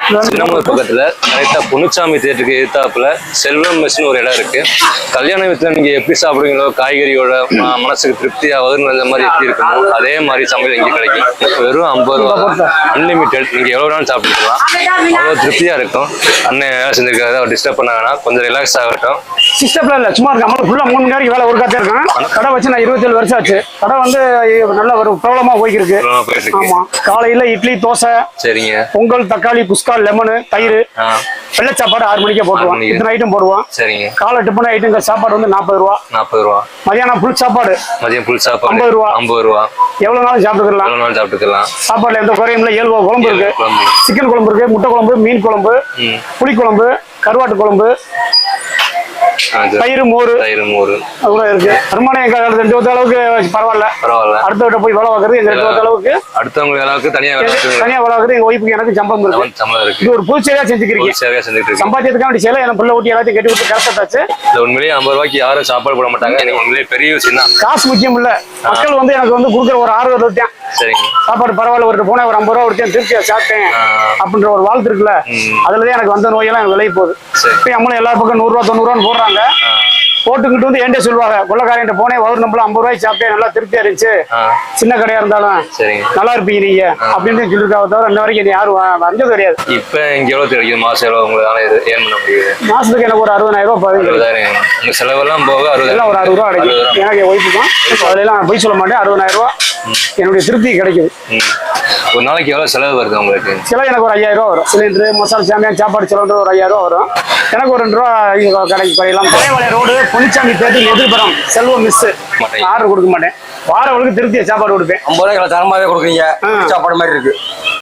சின்னமூர் பக்கத்துல கரெக்டா பொன்னுச்சாமி தேட்டருக்கு எதிர்த்தாப்புல செல்வம் மெஸ்னு ஒரு இடம் இருக்கு. கல்யாண வீட்டுல நீங்க எப்படி சாப்பிடுவீங்களோ, காய்கறியோட மனசுக்கு திருப்தியா வகுந்த மாதிரி எப்படி இருக்கணும், அதே மாதிரி சமையல் இங்கே கிடைக்கும். வெறும் 50 ரூபா அன்லிமிட்டெட். நீங்க எவ்வளவு வேணாலும் சாப்பிட்டுக்கலாம். அவ்வளவு திருப்தியா இருக்கும். அண்ணன் வேலை செஞ்சிருக்காரு, அவர் டிஸ்டர்ப் பண்ணாங்கன்னா கொஞ்சம் ரிலாக்ஸ் ஆகட்டும். சிஸ்டப்ல இல்ல, சும்மா இருக்கு. அம்மா ஃபுல்லா 3 மணி நேரம் வேலை ஒரு காத்தே இருக்கேன். கடை வச்சு நான் 27 வருஷம் ஆச்சு. கடை வந்து நல்ல ஒரு பிரபலமா போயிருக்கு. ஆமா, காலையில இட்லி, தோசை, சரிங்க, பொங்கல், தக்காளி, குஸ்கா, லெமனு, தயிர், வெள்ளை சாப்பாடு 6 மணிக்கே போட்டுருவோம். இத்தனை ஐட்டம் போடுவோம். சரிங்க. காலை டிஃபன் ஐட்டம் சாப்பாடு வந்து 40 ரூபா. 40 ரூபா. மதியானம் ஃபுல் சாப்பாடு, மதியம் ஃபுல் சாப்பாடு 50 ரூபா. 50 ரூபா. எவ்வளவு நாளும் சாப்பிட்டுக்கலாம். சாப்பாடுல எந்த குறையும் இல்லை. 7 குழம்பு இருக்கு. சிக்கன் குழம்பு இருக்கு, முட்டை குழம்பு, மீன் குழம்பு, புளி குழம்பு, கருவாட்டு குழம்பு, தயிர், மோர் அவ்வளவு இருக்கு. வருமானம் எங்க 2 அளவுக்கு பரவாயில்ல. அடுத்த விட போய் வேலை வாங்குறது எங்க 2 அளவுக்கு. அடுத்தவங்க அளவுக்கு தனியா வேலை வாங்குறது எங்க ஒய்ஃபுக்கு எனக்கு சம்பளம் இருக்கு. இது ஒரு புதுச்சேரியா செஞ்சுக்கிறீங்க. சம்பாத்தியத்துக்காக வேண்டிய சேலை என் பிள்ளை ஊட்டி எல்லாத்தையும் கட்டி விட்டு கரெக்டாச்சு. உண்மையிலேயே 50 ரூபாய்க்கு யாரும் சாப்பாடு போட மாட்டாங்க. எனக்கு உண்மையிலேயே பெரிய விஷயம் தான். காசு முக்கியம் இல்ல, மக்கள் வந்து எனக்கு வந்து கொடுக்குற ஒரு ஆர்வம் விட்டேன். சரிங்க, சாப்பாடு பரவாயில்ல, ஒரு போனேன் ஒரு 50 ரூபா விட்டேன், திருப்தியா சாப்பிட்டேன் அப்படின்ற ஒரு வாழ்த்து இருக்குல்ல. அதுலதான் எனக்கு வந்த நோயெல்லாம் எனக்கு விலை போகுது. இப்ப நம்மளும் எல்லா பக்கம் 100 ரூபா 90 ரூபான்னு போடுறாங்க. போட்டுக்கிட்டு வந்து என்கிட்ட சொல்லுவாங்க, கொள்ளக்காரன் போனே ஒரு நம்மள 50 ரூபாய்க்கு சாப்பிட்டேன், நல்லா திருப்தியா இருந்துச்சு, சின்ன கடையா இருந்தாலும் நல்லா இருப்பீங்க நீங்க அப்படின்னு சொல்லிருக்காங்க. தவிர இன்ன வரைக்கும் யாரும் வந்தது கிடையாது. இப்ப இங்க எவ்வளவு கிடைக்கும் மாசம்? எவ்வளவு உங்களால ஏன் பண்ண முடியுது? மாசத்துக்கு எனக்கு ஒரு 60,000 ரூபாய். 60,000. உங்க செலவெல்லாம் போக 60,000. ஒரு 60 ரூபா கிடைக்கும். எனக்கு என் ஒய்ஃபு தான். அதுல எல்லாம் போய் சொல்ல மாட்டேன். 60,000 ரூபாய் என்னுடைய திருப்தி கிடைக்குது. ஒரு நாளைக்கு எவ்வளவு செலவு வருது உங்களுக்கு? செலவு எனக்கு ஒரு 5,000 ரூபா வரும். சிலிண்டரு, மசாலா சாமியான், சாப்பாடு செலவு ஒரு 5,000 ரூபா வரும். எனக்கு ஒரு 2 ரூபா கடைக்கு போயிடலாம். பழைய ரோடு பொன்னிச்சாமி தேட்டருக்கு எதிர்புறம் செல்வம் மிஸ். ஆர்டர் கொடுக்க மாட்டேன். வாரவங்களுக்கு திருப்தியா சாப்பாடு கொடுப்பேன். 50 ரூபாய் தரமாவே கொடுக்குறீங்க. சாப்பாடு மாதிரி இருக்கு.